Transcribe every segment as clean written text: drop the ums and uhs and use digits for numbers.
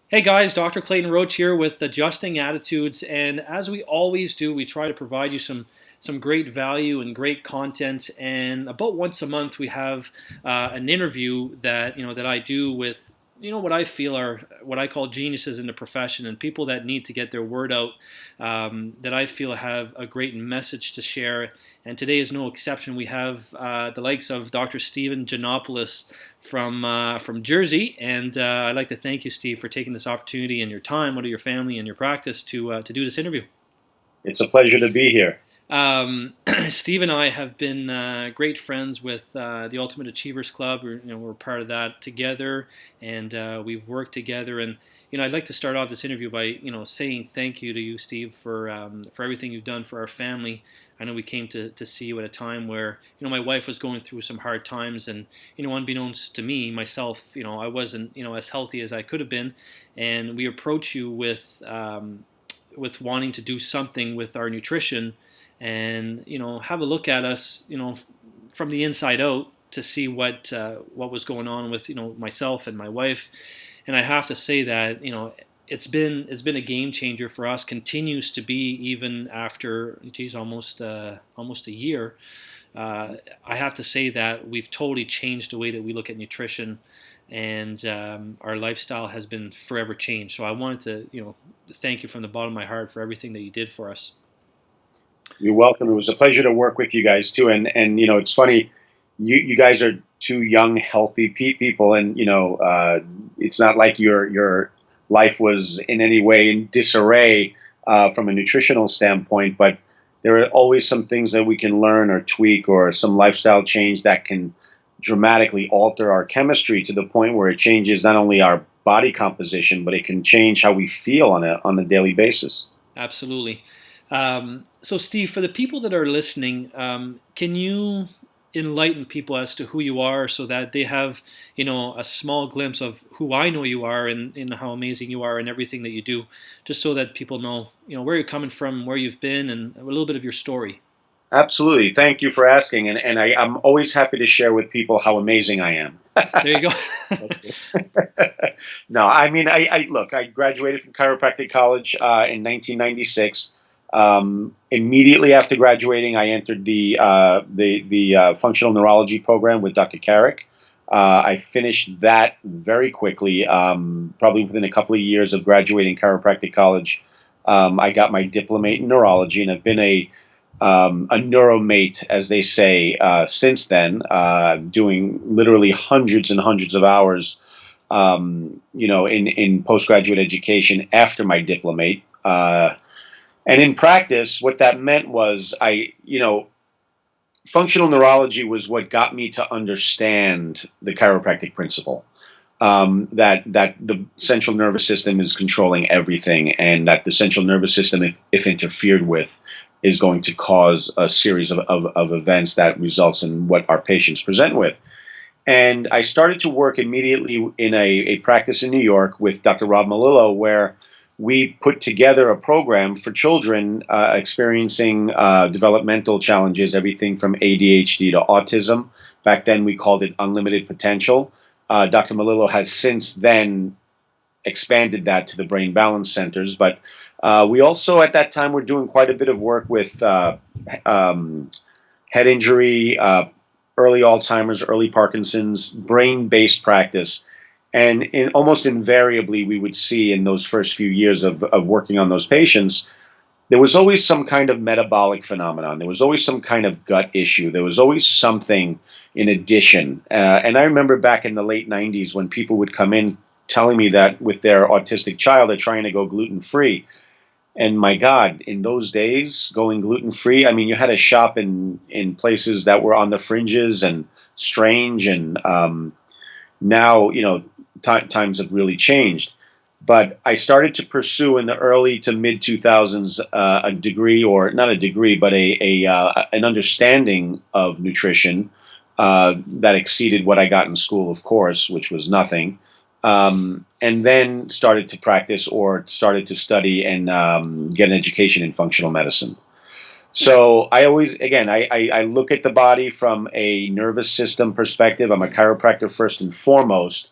Hey guys, Dr. Clayton Roach here with Adjusting Attitudes, and as we always do, we try to provide you some great value and great content. And about once a month, we have an interview that I do with what I feel are what I call geniuses in the profession and people that need to get their word out, that I feel have a great message to share. And today is no exception. We have the likes of Dr. Stephen Geanopulos from Jersey, and I'd like to thank you, Steve, for taking this opportunity and your time out of your family and your practice to do this interview. It's a pleasure to be here. Steve and I have been great friends with the Ultimate Achievers Club. We're part of that together, and we've worked together. And I'd like to start off this interview by saying thank you to you, Steve, for everything you've done for our family. I know we came to see you at a time where my wife was going through some hard times, and unbeknownst to me myself, I wasn't as healthy as I could have been, and we approached you with wanting to do something with our nutrition and have a look at us from the inside out to see what was going on with myself and my wife. And I have to say that it's been a game changer for us, continues to be even after almost a year. I have to say that we've totally changed the way that we look at nutrition, and our lifestyle has been forever changed. So I wanted to thank you from the bottom of my heart for everything that you did for us. You're welcome. It was a pleasure to work with you guys too. And it's funny, you guys are two young, healthy people, and it's not like your life was in any way in disarray from a nutritional standpoint. But there are always some things that we can learn or tweak, or some lifestyle change that can dramatically alter our chemistry to the point where it changes not only our body composition, but it can change how we feel on a daily basis. Absolutely. So, Steve, for the people that are listening, can you enlighten people as to who you are so that they have, a small glimpse of who I know you are and how amazing you are and everything that you do, just so that people know, where you're coming from, where you've been, and a little bit of your story. Absolutely. Thank you for asking. And I'm always happy to share with people how amazing I am. There you go. No, I mean, I look, I graduated from chiropractic college in 1996. Immediately after graduating, I entered the functional neurology program with Dr. Carrick. I finished that very quickly, probably within a couple of years of graduating chiropractic college. I got my diplomate in neurology, and I've been a neuromate, as they say, since then, doing literally hundreds and hundreds of hours, in postgraduate education after my diplomate. And in practice, what that meant was functional neurology was what got me to understand the chiropractic principle. That the central nervous system is controlling everything, and that the central nervous system, if interfered with, is going to cause a series of events that results in what our patients present with. And I started to work immediately in a practice in New York with Dr. Rob Malillo, where we put together a program for children experiencing developmental challenges, everything from ADHD to autism. Back then, we called it Unlimited Potential. Dr. Malillo has since then expanded that to the brain balance centers. But we also, at that time, were doing quite a bit of work with head injury, early Alzheimer's, early Parkinson's, brain-based practice. And almost invariably, we would see in those first few years of working on those patients, there was always some kind of metabolic phenomenon. There was always some kind of gut issue. There was always something in addition. And I remember back in the late 90s when people would come in telling me that with their autistic child, they're trying to go gluten-free. And my God, in those days, going gluten-free, I mean, you had to shop in places that were on the fringes and strange. And now, times have really changed. But I started to pursue in the early to mid 2000s a degree, or not a degree, but an understanding of nutrition that exceeded what I got in school, of course, which was nothing. And then started to practice, or started to study and get an education in functional medicine. So I always, again, I look at the body from a nervous system perspective. I'm a chiropractor first and foremost.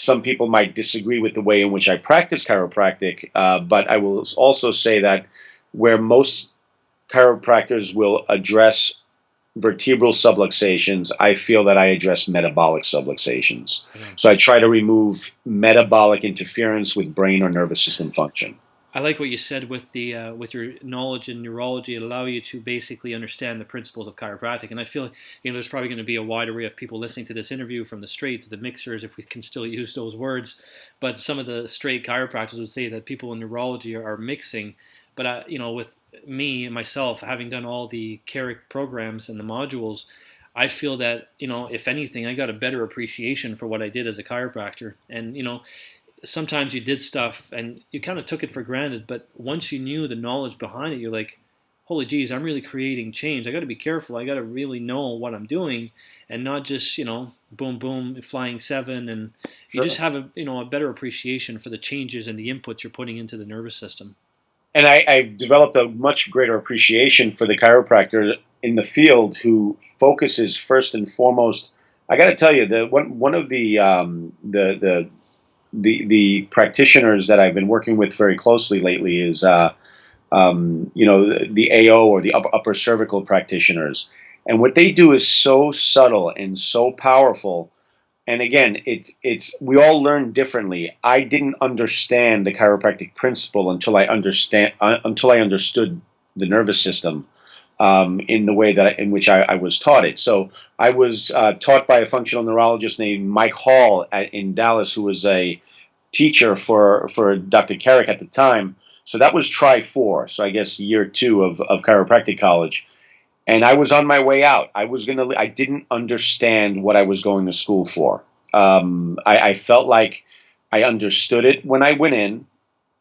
some people might disagree with the way in which I practice chiropractic, but I will also say that where most chiropractors will address vertebral subluxations, I feel that I address metabolic subluxations. Right on. So I try to remove metabolic interference with brain or nervous system function. I like what you said with your knowledge in neurology. It allow you to basically understand the principles of chiropractic. And I feel there's probably going to be a wide array of people listening to this interview, from the straight to the mixers, if we can still use those words. But some of the straight chiropractors would say that people in neurology are mixing. But with me myself, having done all the CARIC programs and the modules, I feel that if anything, I got a better appreciation for what I did as a chiropractor. And sometimes you did stuff and you kind of took it for granted, but once you knew the knowledge behind it, you're like, holy geez, I'm really creating change. I got to be careful. I got to really know what I'm doing, and not just boom boom flying seven. And you just Sure. have a better appreciation for the changes and the inputs you're putting into the nervous system. And I've developed a much greater appreciation for the chiropractor in the field who focuses first and foremost. I got to tell you, one of the practitioners that I've been working with very closely lately is the AO, or the upper cervical practitioners, and what they do is so subtle and so powerful. And again, it's we all learn differently. I didn't understand the chiropractic principle until I understood the nervous system in the way in which I was taught it. So I was taught by a functional neurologist named Mike Hall in Dallas, who was a teacher for Dr. Carrick at the time. So that was try four. So I guess year two of chiropractic college. And I was on my way out. I didn't understand what I was going to school for. I felt like I understood it when I went in.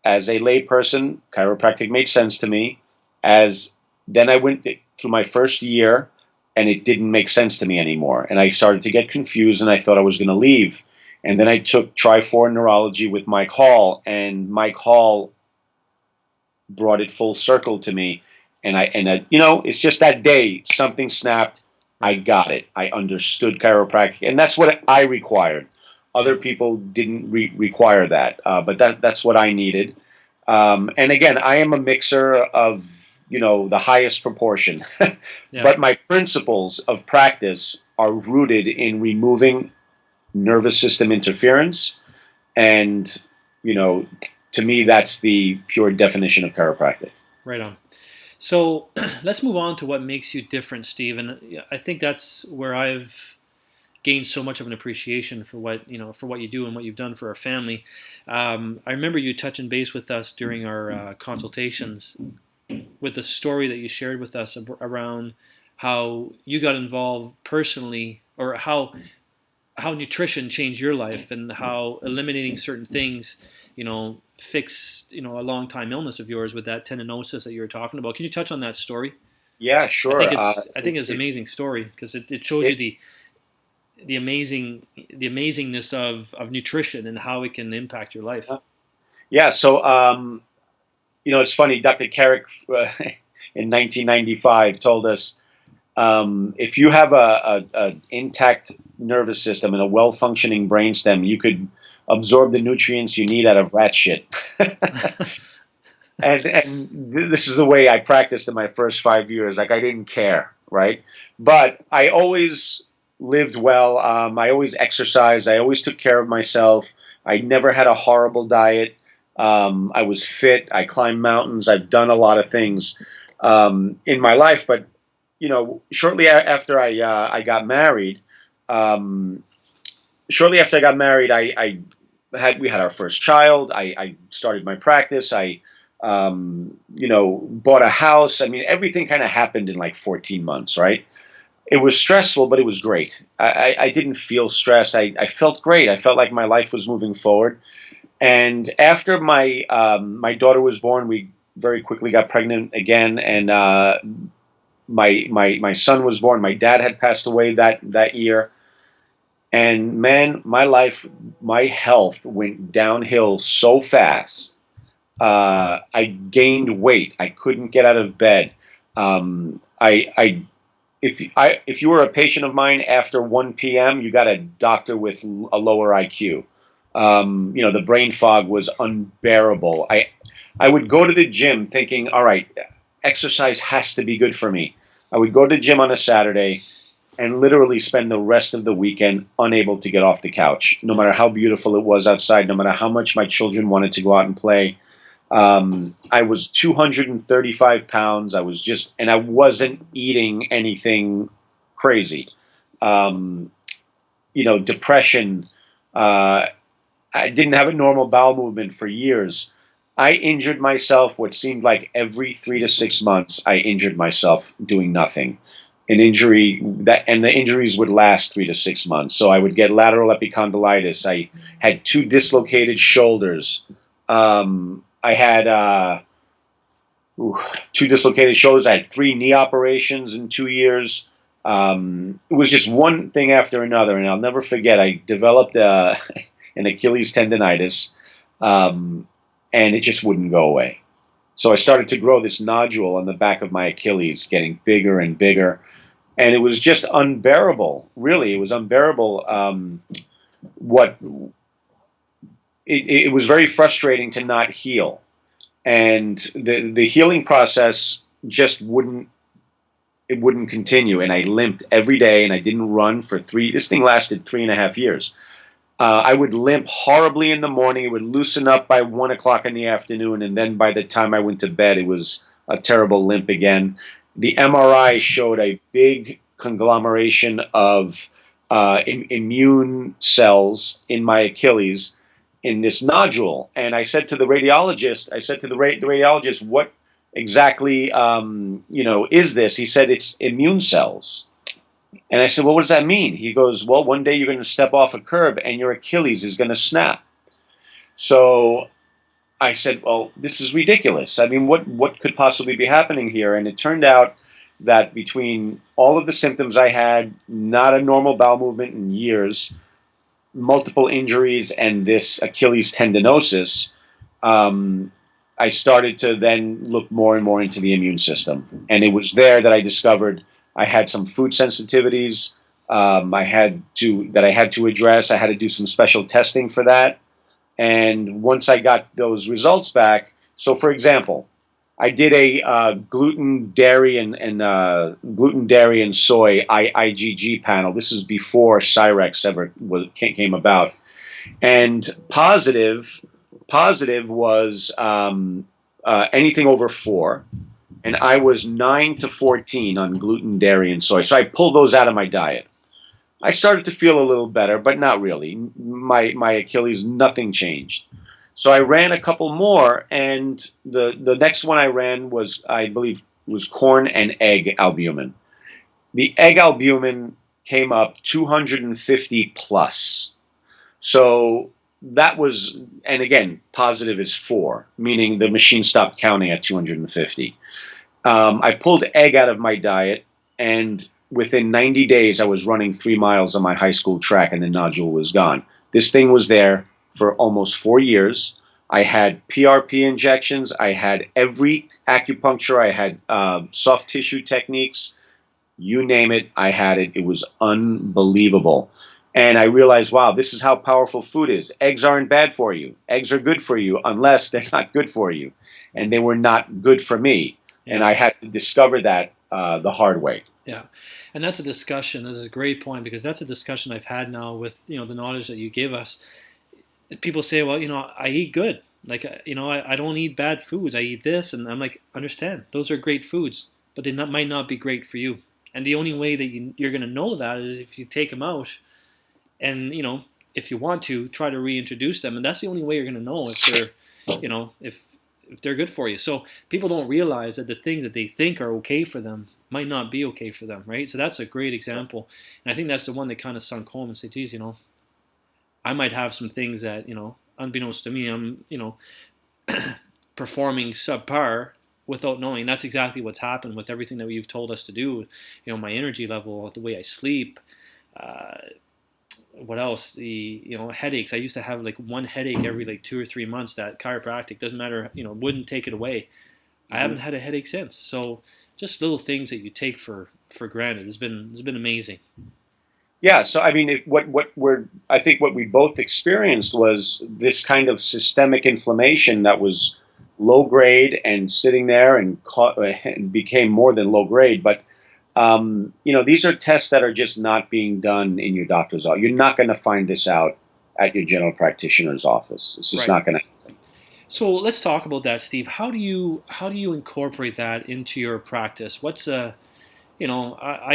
As a layperson, chiropractic made sense to me. As Then I went through my first year, and it didn't make sense to me anymore. And I started to get confused, and I thought I was going to leave. And then I took Tri4 Neurology with Mike Hall, and Mike Hall brought it full circle to me. It's just that day something snapped. I Right. got it. I understood chiropractic, and that's what I required. Yeah. Other people didn't require that, but that's what I needed. And again, I am a mixer of the highest proportion, Yeah. but my principles of practice are rooted in removing nervous system interference, and you know, to me, that's the pure definition of chiropractic. Right on. So let's move on to what makes you different, Steve. And I think that's where I've gained so much of an appreciation for what you do and what you've done for our family. I remember you touching base with us during our consultations with the story that you shared with us around how you got involved personally, or how nutrition changed your life, and how eliminating certain things, fixed, a long time illness of yours with that tendinosis that you were talking about. Can you touch on that story? Yeah, I think sure. it's an amazing story because it shows you It the amazingness of nutrition and how it can impact your life. yeah. So it's funny. Dr. Carrick in 1995 told us, if you have a intact nervous system and a well functioning brainstem, you could absorb the nutrients you need out of rat shit. And this is the way I practiced in my first 5 years. Like, I didn't care, right? But I always lived well. I always exercised. I always took care of myself. I never had a horrible diet. I was fit. I climbed mountains. I've done a lot of things in my life. But shortly after I got married, um, we had our first child. I started my practice. I bought a house. I mean, everything kind of happened in like 14 months, right? It was stressful, but it was great. I didn't feel stressed. I felt great. I felt like my life was moving forward. And after my daughter was born, we very quickly got pregnant again, and my son was born. My dad had passed away that year, and man, my health went downhill so fast. I gained weight. I couldn't get out of bed. I if you were a patient of mine after 1 p.m., you got a doctor with a lower IQ. The brain fog was unbearable. I would go to the gym thinking, all right, exercise has to be good for me. I would go to the gym on a Saturday and literally spend the rest of the weekend unable to get off the couch, no matter how beautiful it was outside, no matter how much my children wanted to go out and play. I was 235 pounds. And I wasn't eating anything crazy. Um, Depression. Uh, I didn't have a normal bowel movement for years. I injured myself what seemed like every 3 to 6 months. I injured myself doing nothing. And the injuries would last 3 to 6 months. So I would get lateral epicondylitis. I had two dislocated shoulders. I had two dislocated shoulders. I had three knee operations in 2 years. It was just one thing after another, and I'll never forget. I developed an Achilles tendonitis, and it just wouldn't go away. So I started to grow this nodule on the back of my Achilles, getting bigger and bigger, and it was just unbearable. Really, it was unbearable. What it was very frustrating to not heal, and the healing process just wouldn't continue, and I limped every day, and I didn't run for three. This thing lasted 3.5 years. I would limp horribly in the morning. It would loosen up by 1 o'clock in the afternoon, and then by the time I went to bed, it was a terrible limp again. The MRI showed a big conglomeration of immune cells in my Achilles in this nodule, and I said to the radiologist, what exactly, is this? He said it's immune cells. And I said, well, what does that mean? He goes, well, one day you're going to step off a curb and your Achilles is going to snap. So I said, well, this is ridiculous. I mean, what could possibly be happening here? And it turned out that between all of the symptoms I had, not a normal bowel movement in years, multiple injuries, and this Achilles tendinosis, I started to then look more and more into the immune system. And it was there that I discovered I had some food sensitivities. I had to address. I had to do some special testing for that. And once I got those results back, so for example, I did a gluten, dairy, and soy IgG panel. This is before Cyrex came about, and positive was anything over 4, and I was 9 to 14 on gluten, dairy, and soy. So I pulled those out of my diet. I started to feel a little better, but not really. My Achilles, nothing changed. So I ran a couple more, and the next one I ran was, I believe, was corn and egg albumin. The egg albumin came up 250 plus. So that was, and again, positive is 4, meaning the machine stopped counting at 250. I pulled egg out of my diet, and within 90 days, I was running 3 miles on my high school track, and the nodule was gone. This thing was there for almost 4 years. I had PRP injections. I had every acupuncture. I had soft tissue techniques. You name it, I had it. It was unbelievable. And I realized, wow, this is how powerful food is. Eggs aren't bad for you. Eggs are good for you unless they're not good for you. And they were not good for me. And Yeah. I had to discover that the hard way. Yeah, and that's a discussion. This is a great point because that's a discussion I've had now with the knowledge that you give us. People say, well, I eat good. Like, I don't eat bad foods. I eat this, and I'm like, understand, those are great foods, but they might not be great for you. And the only way that you're going to know that is if you take them out, and if you want to try to reintroduce them, and that's the only way you're going to know if if they're good for you. So people don't realize that the things that they think are okay for them might not be okay for them, right? So that's a great example, and I think that's the one that kind of sunk home and said, geez, I might have some things that, unbeknownst to me, I'm, performing subpar without knowing. That's exactly what's happened with everything that you've told us to do. My energy level, the way I sleep, uh, what else? The headaches. I used to have like one headache every like 2 or 3 months. That chiropractic doesn't matter. Wouldn't take it away. I haven't had a headache since. So just little things that you take for granted. It's been amazing. Yeah, so I mean, I think what we both experienced was this kind of systemic inflammation that was low grade and sitting there and became more than low grade. But these are tests that are just not being done in your doctor's office. You're not going to find this out at your general practitioner's office. It's just Right. not going to happen. So let's talk about that, Steve. How do you incorporate that into your practice? What's I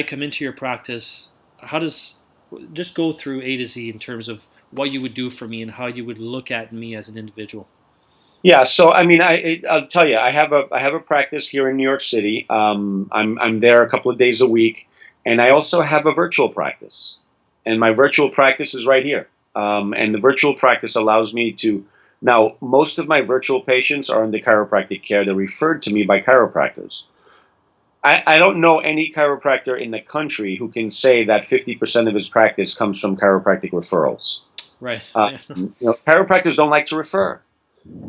come into your practice. How does just go through A to Z in terms of what you would do for me and how you would look at me as an individual? Yeah, so I mean, I'll tell you, I have a practice here in New York City. I'm there a couple of days a week, and I also have a virtual practice, and my virtual practice is right here. And the virtual practice allows me to now. Most of my virtual patients are in the chiropractic care. They're referred to me by chiropractors. I don't know any chiropractor in the country who can say that 50% of his practice comes from chiropractic referrals. Right. Chiropractors don't like to refer.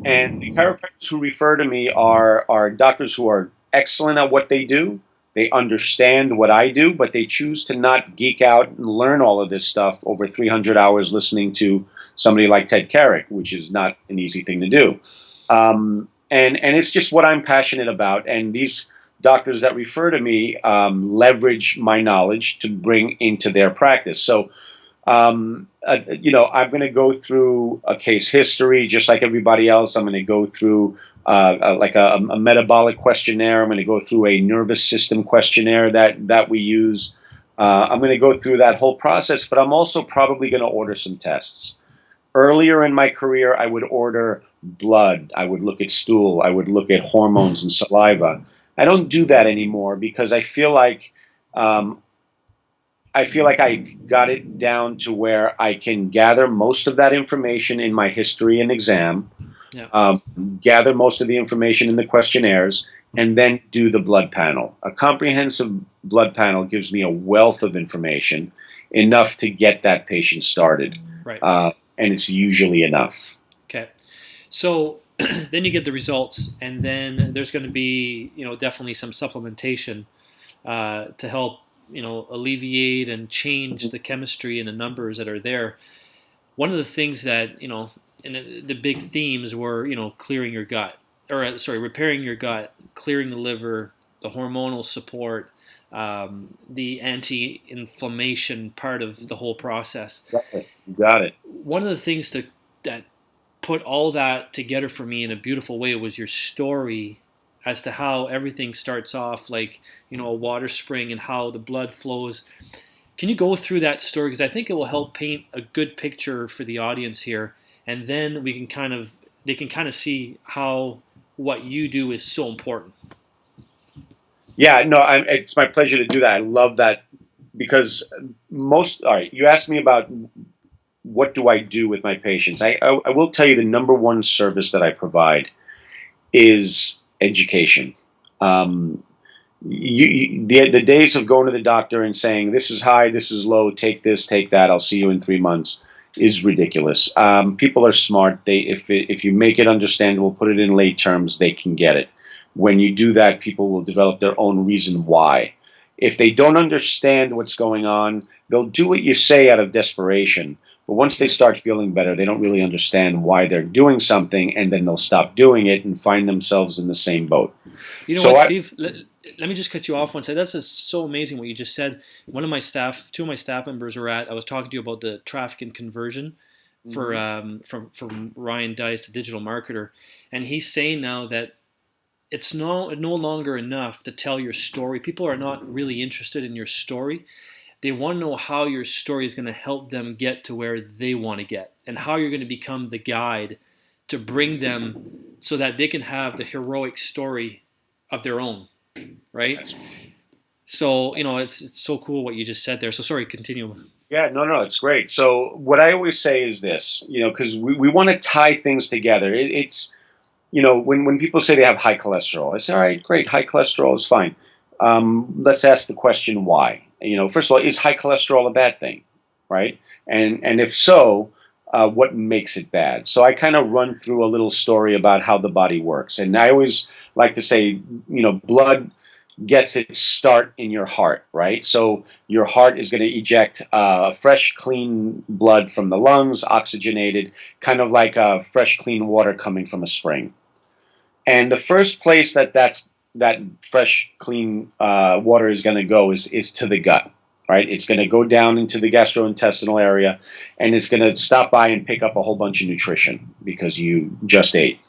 And the chiropractors who refer to me are doctors who are excellent at what they do. They understand what I do, but they choose to not geek out and learn all of this stuff over 300 hours listening to somebody like Ted Carrick, which is not an easy thing to do. And it's just what I'm passionate about. And these doctors that refer to me leverage my knowledge to bring into their practice. So I'm going to go through a case history just like everybody else. I'm going to go through like a metabolic questionnaire. I'm going to go through a nervous system questionnaire that we use. I'm going to go through that whole process, but I'm also probably going to order some tests. Earlier in my career, I would order blood. I would look at stool. I would look at hormones and saliva. I don't do that anymore because um, I feel like I got it down to where I can gather most of that information in my history and exam, Yeah. gather most of the information in the questionnaires, and then do the blood panel. A comprehensive blood panel gives me a wealth of information, enough to get that patient started, Right. and it's usually enough. Okay. So then you get the results, and then there's going to be definitely some supplementation to help alleviate and change the chemistry and the numbers that are there. One of the things that and the big themes were clearing your gut, or sorry, repairing your gut, clearing the liver, the hormonal support, the anti-inflammation part of the whole process. You got it. One of the things that put all that together for me in a beautiful way was your story as to how everything starts off like a water spring and how the blood flows. Can you go through that story, because I think it will help paint a good picture for the audience here, and then they can kind of see how what you do is so important. Yeah, no, it's my pleasure to do that. I love that because all right, you asked me about what do I do with my patients. I will tell you the number one service that I provide is education. Um, the days of going to the doctor and saying, this is high, this is low, take this, take that, I'll see you in 3 months, is ridiculous. People are smart. If you make it understandable, put it in lay terms, they can get it. When you do that, people will develop their own reason why. If they don't understand what's going on, they'll do what you say out of desperation. But once they start feeling better, they don't really understand why they're doing something, and then they'll stop doing it and find themselves in the same boat. You know So what, I, Steve? Let me just cut you off one second. That's just so amazing what you just said. Two of my staff members were at. I was talking to you about the traffic and conversion for Mhm. from Ryan Dice, the digital marketer, and he's saying now that it's no longer enough to tell your story. People are not really interested in your story. They want to know how your story is going to help them get to where they want to get, and how you're going to become the guide to bring them so that they can have the heroic story of their own, right? That's So it's so cool what you just said there. So sorry, continue. Yeah, no, no, it's great. So what I always say is this, because we want to tie things together. It's, when people say they have high cholesterol, I say, all right, great, high cholesterol is fine. Let's ask the question why. First of all, is high cholesterol a bad thing, right? And if so, what makes it bad? So I kind of run through a little story about how the body works, and I always like to say, blood gets its start in your heart, right? So your heart is going to eject fresh, clean blood from the lungs, oxygenated, kind of like fresh, clean water coming from a spring. And the first place that fresh, clean water is going to go is to the gut, right? It's going to go down into the gastrointestinal area, and it's going to stop by and pick up a whole bunch of nutrition because you just ate.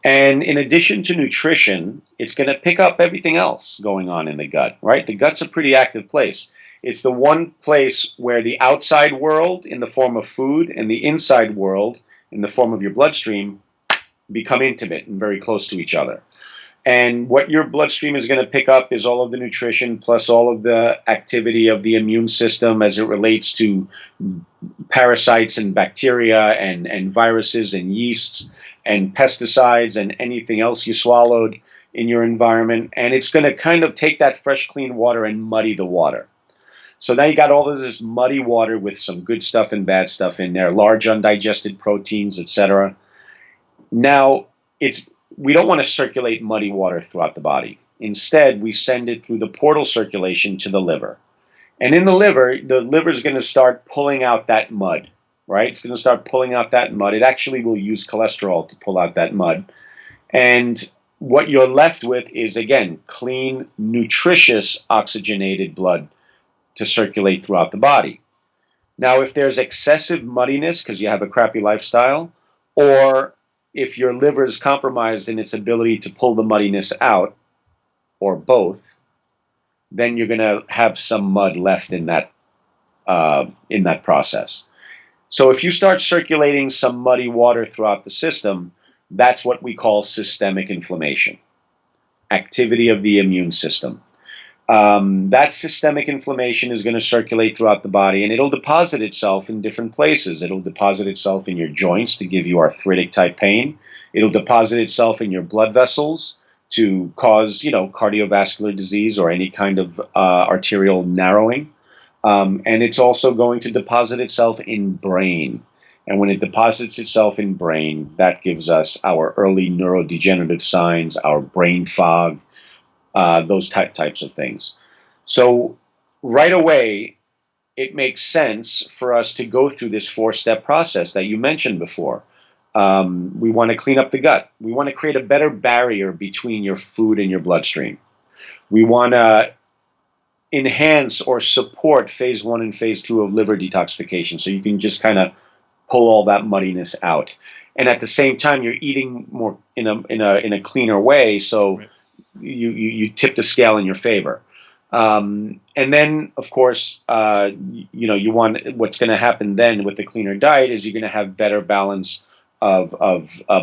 And in addition to nutrition, it's going to pick up everything else going on in the gut, right? The gut's a pretty active place. It's the one place where the outside world in the form of food and the inside world in the form of your bloodstream become intimate and very close to each other. And what your bloodstream is going to pick up is all of the nutrition plus all of the activity of the immune system as it relates to parasites and bacteria and viruses and yeasts and pesticides and anything else you swallowed in your environment. And it's going to kind of take that fresh, clean water and muddy the water. So now you got all of this muddy water with some good stuff and bad stuff in there, large undigested proteins, etc. Now, it's we don't want to circulate muddy water throughout the body. Instead, we send it through the portal circulation to the liver. And in the liver is going to start pulling out that mud, right? It's going to start pulling out that mud. It actually will use cholesterol to pull out that mud. And what you're left with is, again, clean, nutritious, oxygenated blood to circulate throughout the body. Now, if there's excessive muddiness because you have a crappy lifestyle, or if your liver is compromised in its ability to pull the muddiness out, or both, then you're going to have some mud left in that process. So if you start circulating some muddy water throughout the system, that's what we call systemic inflammation, activity of the immune system. That systemic inflammation is going to circulate throughout the body, and it'll deposit itself in different places. It'll deposit itself in your joints to give you arthritic type pain. It'll deposit itself in your blood vessels to cause, cardiovascular disease or any kind of arterial narrowing. And it's also going to deposit itself in brain. And when it deposits itself in brain, that gives us our early neurodegenerative signs, our brain fog, those types of things. So right away, it makes sense for us to go through this 4-step process that you mentioned before. We want to clean up the gut. We want to create a better barrier between your food and your bloodstream. We want to enhance or support phase 1 and phase 2 of liver detoxification, so you can just kind of pull all that muddiness out. And at the same time, you're eating more in a cleaner way, so right. You tip the scale in your favor. And then, of course, you want what's going to happen then with the cleaner diet is you're going to have better balance of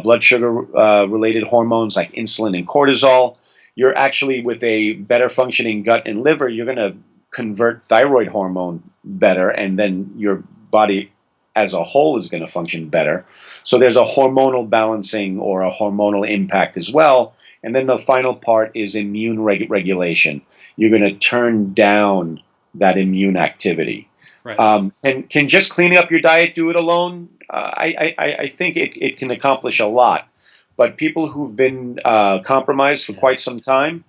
blood sugar related hormones like insulin and cortisol. You're actually, with a better functioning gut and liver, you're going to convert thyroid hormone better, and then your body as a whole is going to function better. So there's a hormonal balancing or a hormonal impact as well. And then the final part is immune regulation. You're going to turn down that immune activity. Right. And can just cleaning up your diet do it alone? I think it can accomplish a lot. But people who've been compromised for quite some time,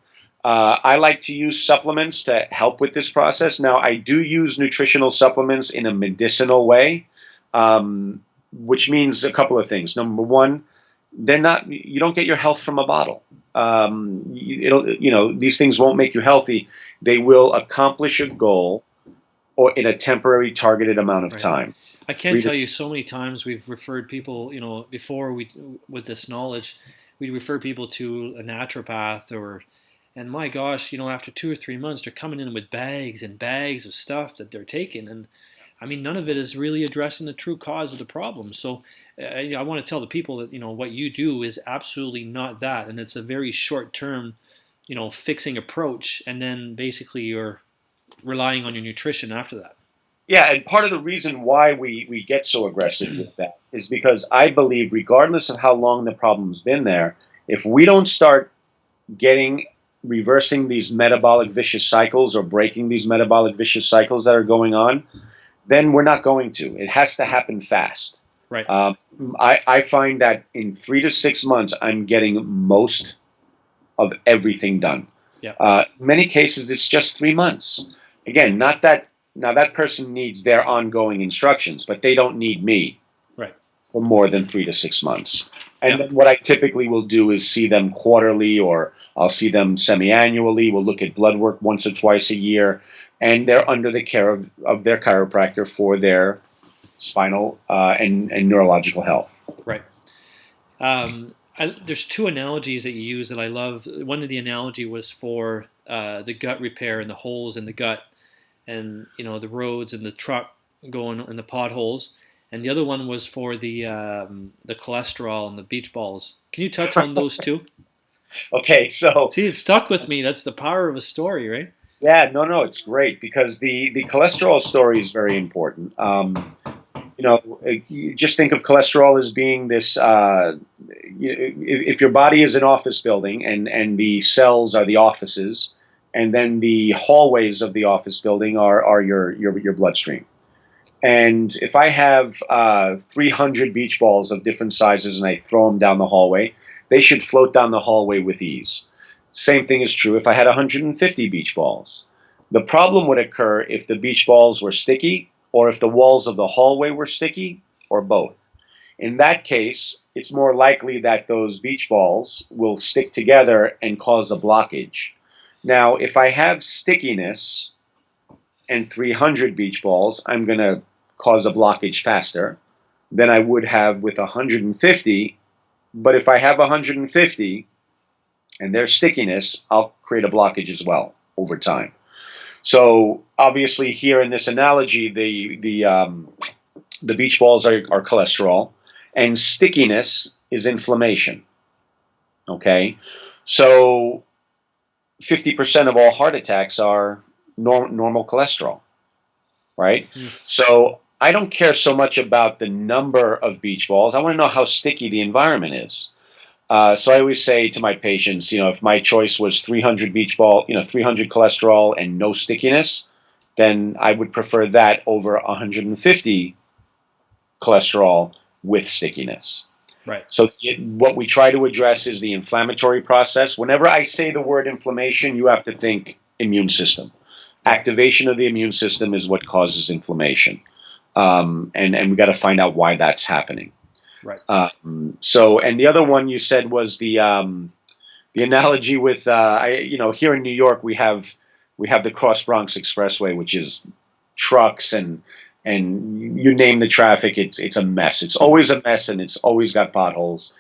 I like to use supplements to help with this process. Now, I do use nutritional supplements in a medicinal way, which means a couple of things. Number one, you don't get your health from a bottle. These things won't make you healthy. They will accomplish a goal or in a temporary targeted amount of time. I can't tell you so many times we've referred people, before with this knowledge, we refer people to a naturopath and my gosh, after 2 or 3 months, they're coming in with bags and bags of stuff that they're taking. And I mean, none of it is really addressing the true cause of the problem. So I want to tell the people that, what you do is absolutely not that. And it's a very short-term, fixing approach. And then basically you're relying on your nutrition after that. Yeah, and part of the reason why we get so aggressive with that is because I believe, regardless of how long the problem's been there, if we don't start reversing these metabolic vicious cycles or breaking these metabolic vicious cycles that are going on, then we're not going to. It has to happen fast. Right. I find that in 3 to 6 months, I'm getting most of everything done. Yeah. In many cases, it's just 3 months. Again, not that now that person needs their ongoing instructions, but they don't need me Right. for more than 3 to 6 months. And Yeah. then what I typically will do is see them quarterly, or I'll see them semi-annually. We'll look at blood work once or twice a year, and they're under the care of their chiropractor for their spinal and neurological health. Right. There's two analogies that you use that I love. One of the analogy was for the gut repair and the holes in the gut, and the roads and the truck going in the potholes. And the other one was for the cholesterol and the beach balls. Can you touch on those two? Okay, so See, it stuck with me. That's the power of a story, right? yeah, no, it's great because the cholesterol story is very important. You just think of cholesterol as being this. If your body is an office building and the cells are the offices, and then the hallways of the office building are your bloodstream. And if I have 300 beach balls of different sizes and I throw them down the hallway, they should float down the hallway with ease. Same thing is true if I had 150 beach balls. The problem would occur if the beach balls were sticky, or if the walls of the hallway were sticky, or both. In that case, it's more likely that those beach balls will stick together and cause a blockage. Now, if I have stickiness and 300 beach balls, I'm going to cause a blockage faster than I would have with 150. But if I have 150 and there's stickiness, I'll create a blockage as well over time. So obviously, here in this analogy, the beach balls are cholesterol, and stickiness is inflammation. Okay, so 50% of all heart attacks are normal cholesterol, right? Mm. So I don't care so much about the number of beach balls. I want to know how sticky the environment is. So I always say to my patients, if my choice was 300 beach ball, 300 cholesterol and no stickiness, then I would prefer that over 150 cholesterol with stickiness. Right. So what we try to address is the inflammatory process. Whenever I say the word inflammation, you have to think immune system. Activation of the immune system is what causes inflammation, and we got to find out why that's happening. Right. And the other one you said was the analogy with here in New York we have the Cross Bronx Expressway, which is trucks and you name the traffic, it's a mess. It's always a mess, and it's always got potholes.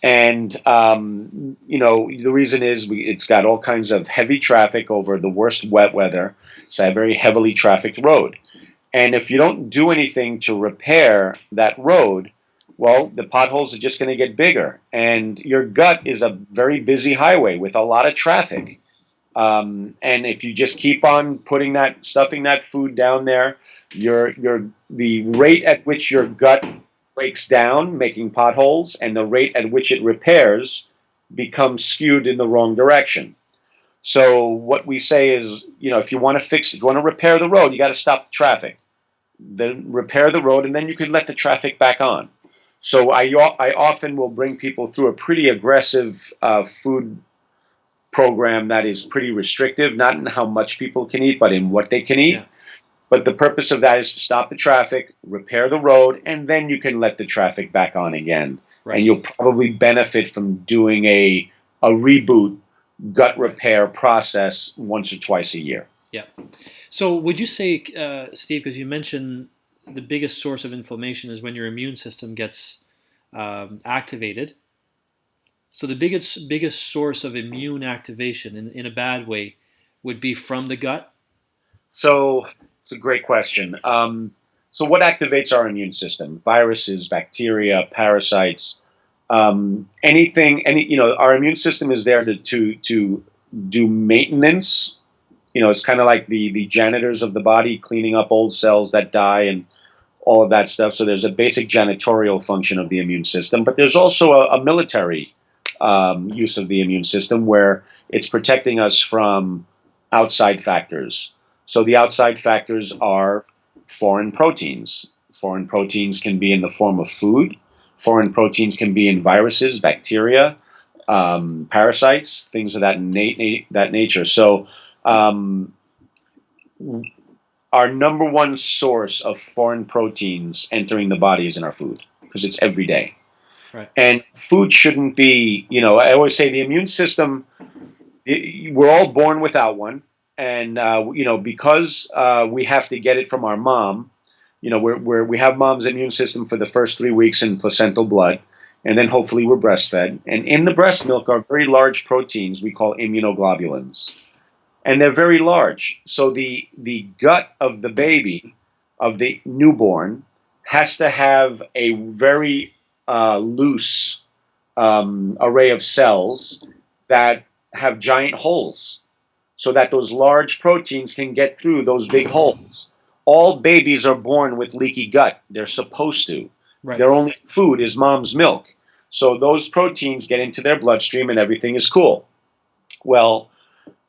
And the reason is it's got all kinds of heavy traffic over the worst wet weather. It's a very heavily trafficked road. And if you don't do anything to repair that road, well, the potholes are just going to get bigger. And your gut is a very busy highway with a lot of traffic. And if you just keep on stuffing that food down there, the rate at which your gut breaks down, making potholes, and the rate at which it repairs becomes skewed in the wrong direction. So what we say is, if you want to repair the road, you got to stop the traffic. Then repair the road, and then you can let the traffic back on. So I often will bring people through a pretty aggressive food program that is pretty restrictive, not in how much people can eat, but in what they can eat. Yeah. But the purpose of that is to stop the traffic, repair the road, and then you can let the traffic back on again. Right. And you'll probably benefit from doing a reboot gut repair process once or twice a year. Yeah. So would you say, Steve, because you mentioned the biggest source of inflammation is when your immune system gets activated. So the biggest source of immune activation in a bad way would be from the gut? So it's a great question. So what activates our immune system? Viruses, bacteria, parasites, our immune system is there to do maintenance. It's kind of like the janitors of the body, cleaning up old cells that die and all of that stuff. So there's a basic janitorial function of the immune system, but there's also a military use of the immune system where it's protecting us from outside factors. So the outside factors are foreign proteins. Foreign proteins can be in the form of food. Foreign proteins can be in viruses, bacteria. parasites, things of that nature. So um, our number one source of foreign proteins entering the body is in our food because it's every day. Right. And food shouldn't be, I always say the immune system, we're all born without one. And, because we have to get it from our mom, we have mom's immune system for the first 3 weeks in placental blood. And then hopefully we're breastfed. And in the breast milk are very large proteins we call immunoglobulins, and they're very large. So the gut of the baby, of the newborn, has to have a very loose array of cells that have giant holes, so that those large proteins can get through those big holes. All babies are born with leaky gut. They're supposed to. Right. Their only food is mom's milk. So those proteins get into their bloodstream and everything is cool. Well,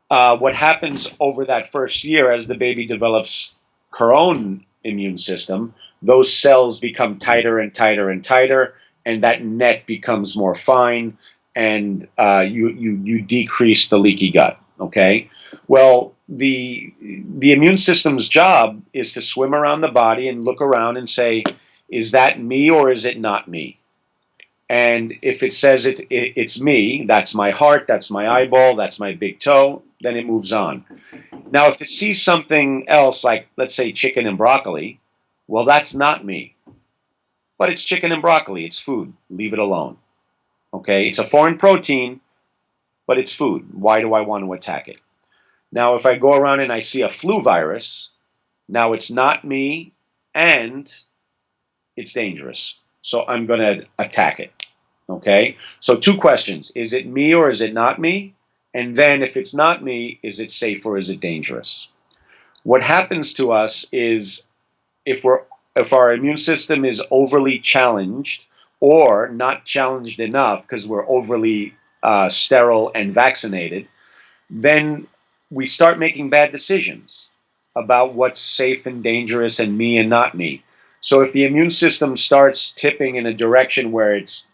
what happens over that first year as the baby develops her own immune system, those cells become tighter and tighter and tighter, and that net becomes more fine, and you decrease the leaky gut. Okay, well the immune system's job is to swim around the body and look around and say, is that me or is it not me? And if it says it's me, that's my heart, that's my eyeball, that's my big toe, then it moves on. Now, if it sees something else, like let's say chicken and broccoli, well, that's not me. But it's chicken and broccoli, it's food. Leave it alone. Okay? It's a foreign protein, but it's food. Why do I want to attack it? Now, if I go around and I see a flu virus, now it's not me and it's dangerous. So I'm going to attack it. Okay? So two questions. Is it me or is it not me? And then if it's not me, is it safe or is it dangerous? What happens to us is if our immune system is overly challenged or not challenged enough because we're overly sterile and vaccinated, then we start making bad decisions about what's safe and dangerous and me and not me. So if the immune system starts tipping in a direction where it's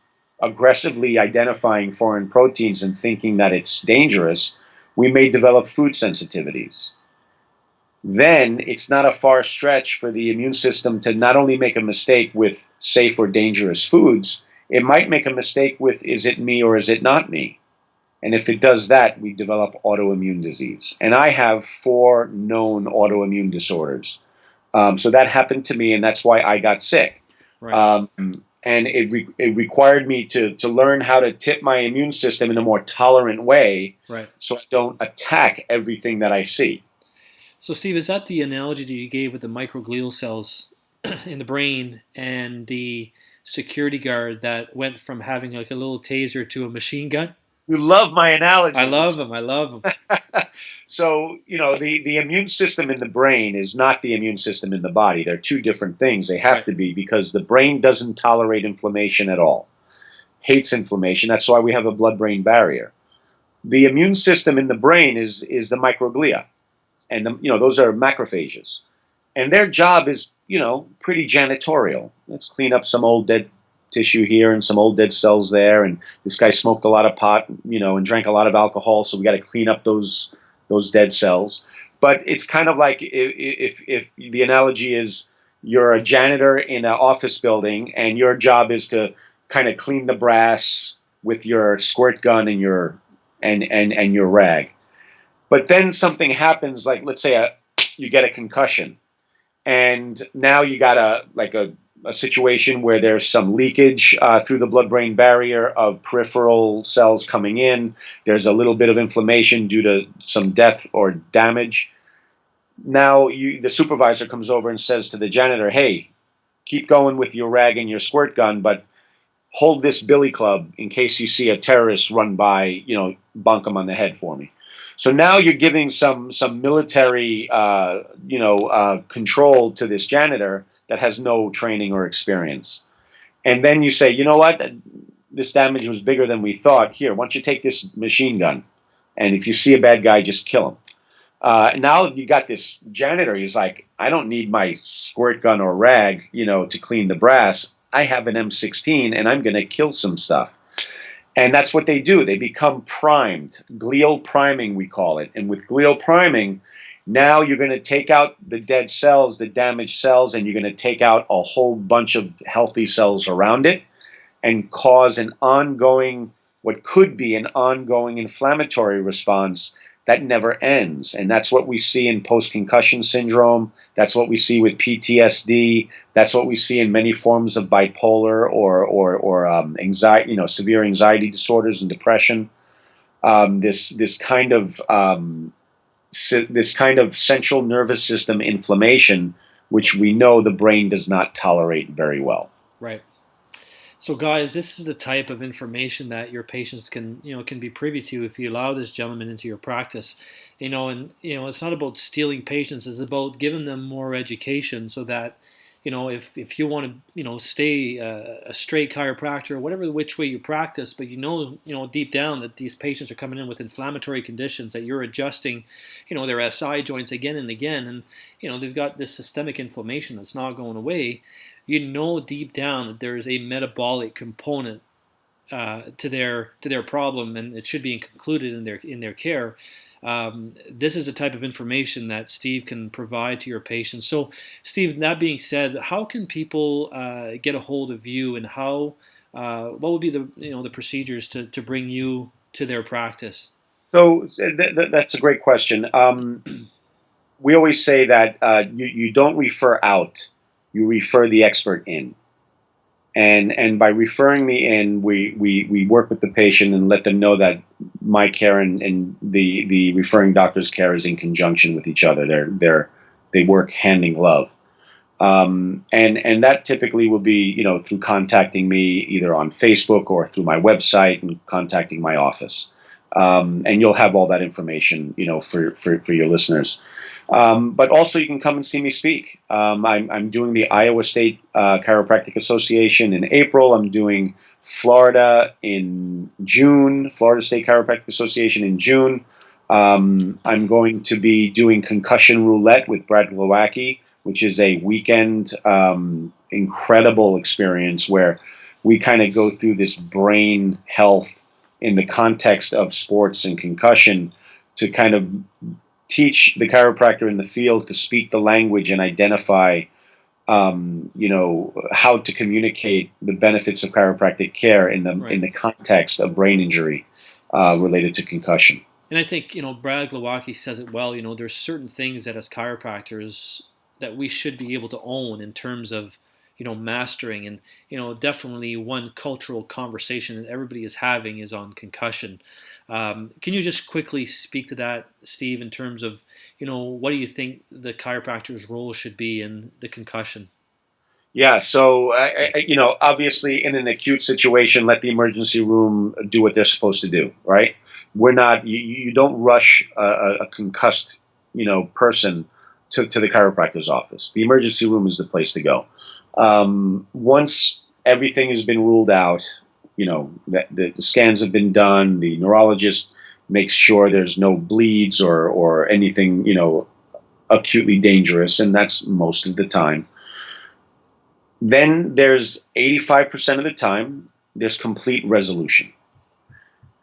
aggressively identifying foreign proteins and thinking that it's dangerous, we may develop food sensitivities. Then it's not a far stretch for the immune system to not only make a mistake with safe or dangerous foods, it might make a mistake with, is it me or is it not me? And if it does that, we develop autoimmune disease. And I have 4 known autoimmune disorders. So that happened to me, and that's why I got sick. Right. And it required me to learn how to tip my immune system in a more tolerant way, Right. so I don't attack everything that I see. So, Steve, is that the analogy that you gave with the microglial cells in the brain and the security guard that went from having like a little taser to a machine gun? You love my I analogies. love them. I love them. So, the immune system in the brain is not the immune system in the body. They're two different things. They have Right. to be, because the brain doesn't tolerate inflammation at all, hates inflammation. That's why we have a blood-brain barrier. The immune system in the brain is the microglia, and those are macrophages, and their job is pretty janitorial. Let's clean up some old dead tissue here and some old dead cells there, and this guy smoked a lot of pot, and drank a lot of alcohol, so we got to clean up those dead cells. But it's kind of like, if the analogy is, you're a janitor in an office building and your job is to kind of clean the brass with your squirt gun and your rag. But then something happens, like let's say you get a concussion, and now you got a situation where there's some leakage through the blood-brain barrier of peripheral cells coming in. There's a little bit of inflammation due to some death or damage. Now the supervisor comes over and says to the janitor, hey, keep going with your rag and your squirt gun, but hold this billy club in case you see a terrorist run by, bonk him on the head for me. So now you're giving some military, control to this janitor that has no training or experience. And then you say, you know what, this damage was bigger than we thought. Here, why don't you take this machine gun, and if you see a bad guy, just kill him. Now you got this janitor. He's like, I don't need my squirt gun or rag, to clean the brass. I have an M16 and I'm going to kill some stuff. And that's what they do. They become primed. Glial priming, we call it. And with glial priming, now you're going to take out the dead cells, the damaged cells, and you're going to take out a whole bunch of healthy cells around it and cause an ongoing, what could be an ongoing inflammatory response that never ends. And that's what we see in post-concussion syndrome. That's what we see with PTSD. That's what we see in many forms of bipolar or anxiety, severe anxiety disorders and depression. This kind of central nervous system inflammation, which we know the brain does not tolerate very well. Right. So, guys, this is the type of information that your patients can be privy to if you allow this gentleman into your practice. And it's not about stealing patients; it's about giving them more education so that, if you want to, stay a straight chiropractor, whatever which way you practice, but deep down that these patients are coming in with inflammatory conditions that you're adjusting, their SI joints again and again, and they've got this systemic inflammation that's not going away. Deep down that there is a metabolic component to their problem, and it should be included in their care. This is the type of information that Steve can provide to your patients. So, Steve, that being said, how can people get a hold of you, and what would be the procedures to bring you to their practice? So that's a great question. We always say that you don't refer out, you refer the expert in. And by referring me in, we work with the patient and let them know that my care and the referring doctor's care is in conjunction with each other. They work hand in glove. And that typically will be through contacting me either on Facebook or through my website and contacting my office. And you'll have all that information for your listeners. But also you can come and see me speak. I'm doing the Iowa State Chiropractic Association in April. I'm doing Florida in June, Florida State Chiropractic Association in June. I'm going to be doing Concussion Roulette with Brad Glowacki, which is a weekend incredible experience where we kind of go through this brain health in the context of sports and concussion to kind of teach the chiropractor in the field to speak the language and identify, how to communicate the benefits of chiropractic care in the context of brain injury related to concussion. And I think Brad Glowacki says it well. There's certain things that as chiropractors that we should be able to own in terms of mastering, and definitely one cultural conversation that everybody is having is on concussion. Can you just quickly speak to that, Steve, in terms of what do you think the chiropractor's role should be in the concussion? Yeah, so obviously, in an acute situation, let the emergency room do what they're supposed to do. Right? We're not. You don't rush a concussed person to the chiropractor's office. The emergency room is the place to go. Once everything has been ruled out, that the scans have been done, the neurologist makes sure there's no bleeds or anything acutely dangerous, and that's most of the time. Then there's 85% of the time there's complete resolution.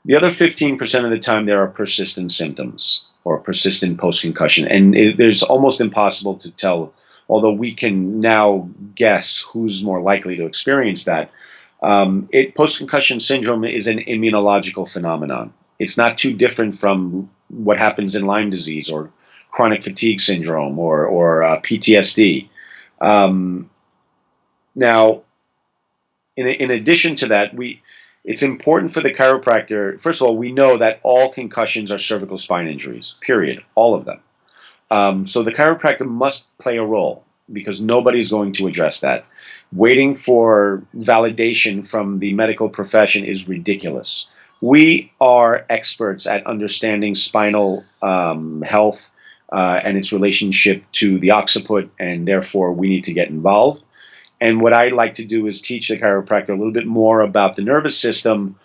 The other 15% of the time there are persistent symptoms or persistent post-concussion, and there's almost impossible to tell. Although we can now guess who's more likely to experience that. Post-concussion syndrome is an immunological phenomenon. It's not too different from what happens in Lyme disease or chronic fatigue syndrome or PTSD. Now, in addition to that, it's important for the chiropractor. First of all, we know that all concussions are cervical spine injuries, period, all of them. So the chiropractor must play a role because nobody's going to address that. Waiting for validation from the medical profession is ridiculous. We are experts at understanding spinal health and its relationship to the occiput, and therefore we need to get involved. And what I like to do is teach the chiropractor a little bit more about the nervous system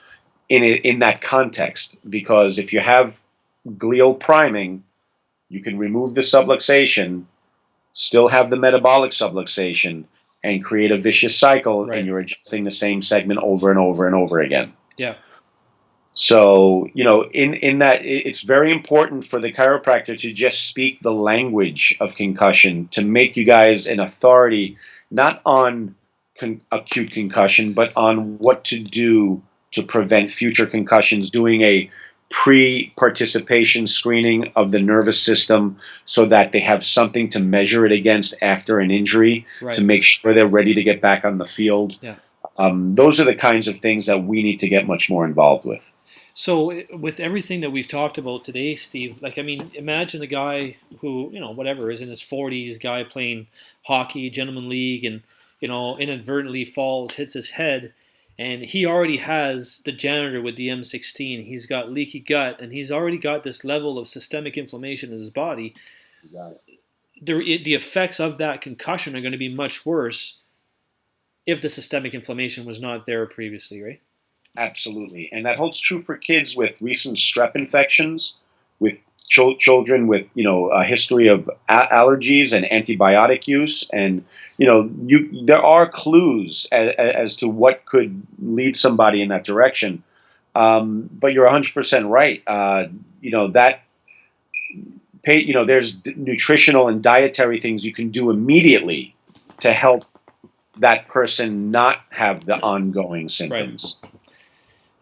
in that context, because if you have glial priming, you can remove the subluxation, still have the metabolic subluxation, and create a vicious cycle, Right. and you're adjusting the same segment over and over and over again. Yeah. So, in that, it's very important for the chiropractor to just speak the language of concussion to make you guys an authority, not on acute concussion, but on what to do to prevent future concussions, doing a pre-participation screening of the nervous system so that they have something to measure it against after an injury to Right. make sure they're ready to get back on the field. Yeah. Those are the kinds of things that we need to get much more involved with. So with everything that we've talked about today, Steve, like I mean, imagine a guy who, whatever, is in his 40s, guy playing hockey, gentleman league, and inadvertently falls, hits his head, and he already has the janitor with the M16. He's got leaky gut, and he's already got this level of systemic inflammation in his body. You got it. The effects of that concussion are going to be much worse if the systemic inflammation was not there previously, right? Absolutely. And that holds true for kids with recent strep infections, with children with, a history of allergies and antibiotic use. And, there are clues as to what could lead somebody in that direction. But you're 100% right. That there's nutritional and dietary things you can do immediately to help that person not have the ongoing Right. symptoms.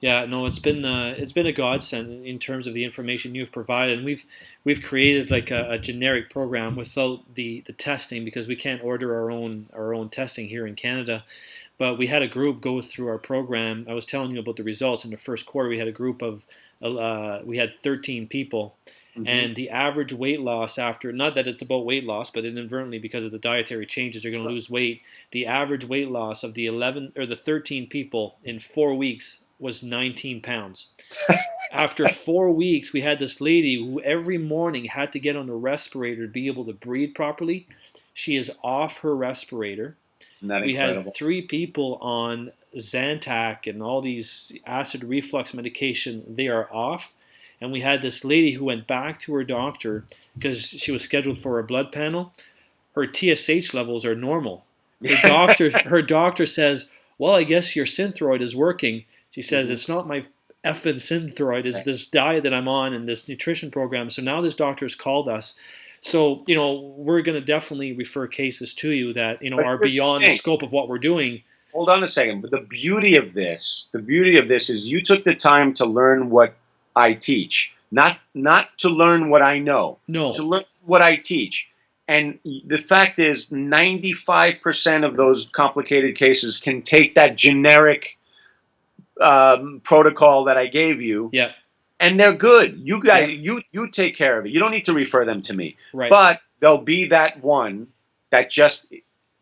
Yeah, no, it's been a godsend in terms of the information you've provided. And we've created like a generic program without the testing because we can't order our own testing here in Canada. But we had a group go through our program. I was telling you about the results in the first quarter. We had a group of we had 13 people, Mm-hmm. and the average weight loss after, not that it's about weight loss, but inadvertently because of the dietary changes, they're going to lose weight. The average weight loss of the 11 or the 13 people in 4 weeks was 19 pounds. After 4 weeks, we had this lady who every morning had to get on the respirator to be able to breathe properly. She is off her respirator. Isn't that We had incredible? 3 people on Zantac and all these acid reflux medication. They are off. And we had this lady who went back to her doctor because she was scheduled for a blood panel. Her TSH levels are normal. Her doctor says, "Well, I guess your synthroid is working." She says, Mm-hmm. "It's not my effing synthroid. It's this diet that I'm on and this nutrition program." So now this doctor's called us. So we're going to definitely refer cases to you that But are here's the beyond the thing. scope of what we're doing. Hold on a second. But the beauty of this is you took the time to learn what I teach, not to learn what I know, to No, learn what I teach. And the fact is, 95% of those complicated cases can take that generic protocol that I gave you, yeah, and they're good. You guys, yeah, you take care of it. You don't need to refer them to me. right, But there'll be that one that just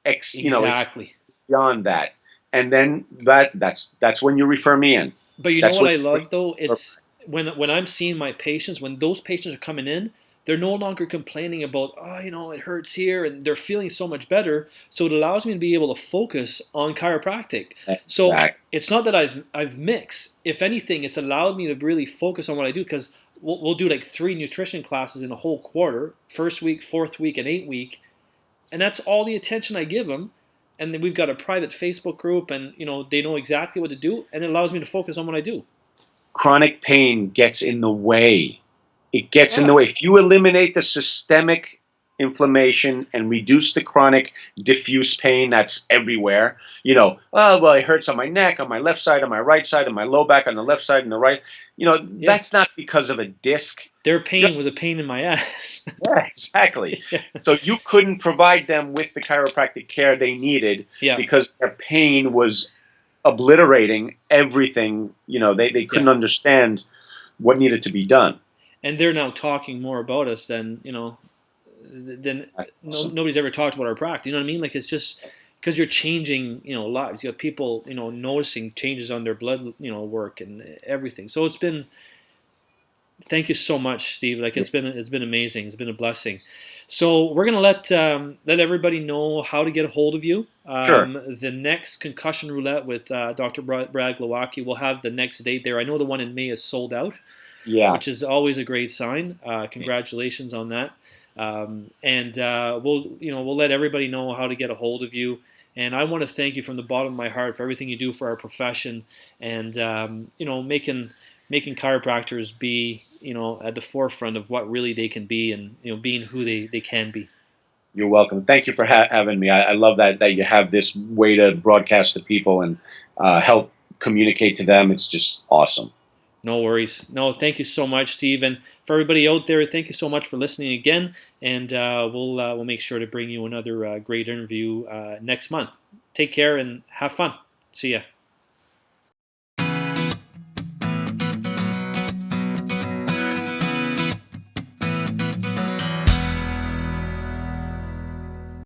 it's exactly. beyond that, and then that's when you refer me in. But you know That's what what. I love though? It's when I'm seeing my patients, when those patients are coming in, they're no longer complaining about, oh, it hurts here, and they're feeling so much better. So it allows me to be able to focus on chiropractic. So Exactly. it's not that I've mixed. If anything, it's allowed me to really focus on what I do because we'll do like 3 nutrition classes in a whole quarter, first week, fourth week, and 8th week, and that's all the attention I give them. And then we've got a private Facebook group, and they know exactly what to do, and it allows me to focus on what I do. Chronic pain gets in the way. It gets in the Yeah, way. If you eliminate the systemic inflammation and reduce the chronic diffuse pain that's everywhere, oh, well, it hurts on my neck, on my left side, on my right side, on my low back, on the left side, and the right. yeah. That's not because of a disc. Their pain was a pain in my ass. Yeah, exactly. Yeah, So you couldn't provide them with the chiropractic care they needed yeah, because their pain was obliterating everything. They yeah. couldn't understand what needed to be done. And they're now talking more about us than That's no, awesome. nobody's ever talked about our practice. You know what I mean? Like it's just because you're changing, lives. You have people, noticing changes on their blood, work and everything. So it's been. Thank you so much, Steve. Like it's been amazing. It's been a blessing. So we're gonna let everybody know how to get a hold of you. Sure. The next concussion roulette with Dr. Brad Glowacki. We'll have the next date there. I know the one in May is sold out, Yeah. which is always a great sign. Congratulations on that. And we'll let everybody know how to get a hold of you. And I want to thank you from the bottom of my heart for everything you do for our profession and making making chiropractors be, at the forefront of what really they can be, and being who they can be. You're welcome. Thank you for having me. I love that you have this way to broadcast to people and help communicate to them. It's just awesome. No worries. No, thank you so much, Steve, and for everybody out there, thank you so much for listening again. And we'll make sure to bring you another great interview next month. Take care and have fun. See ya.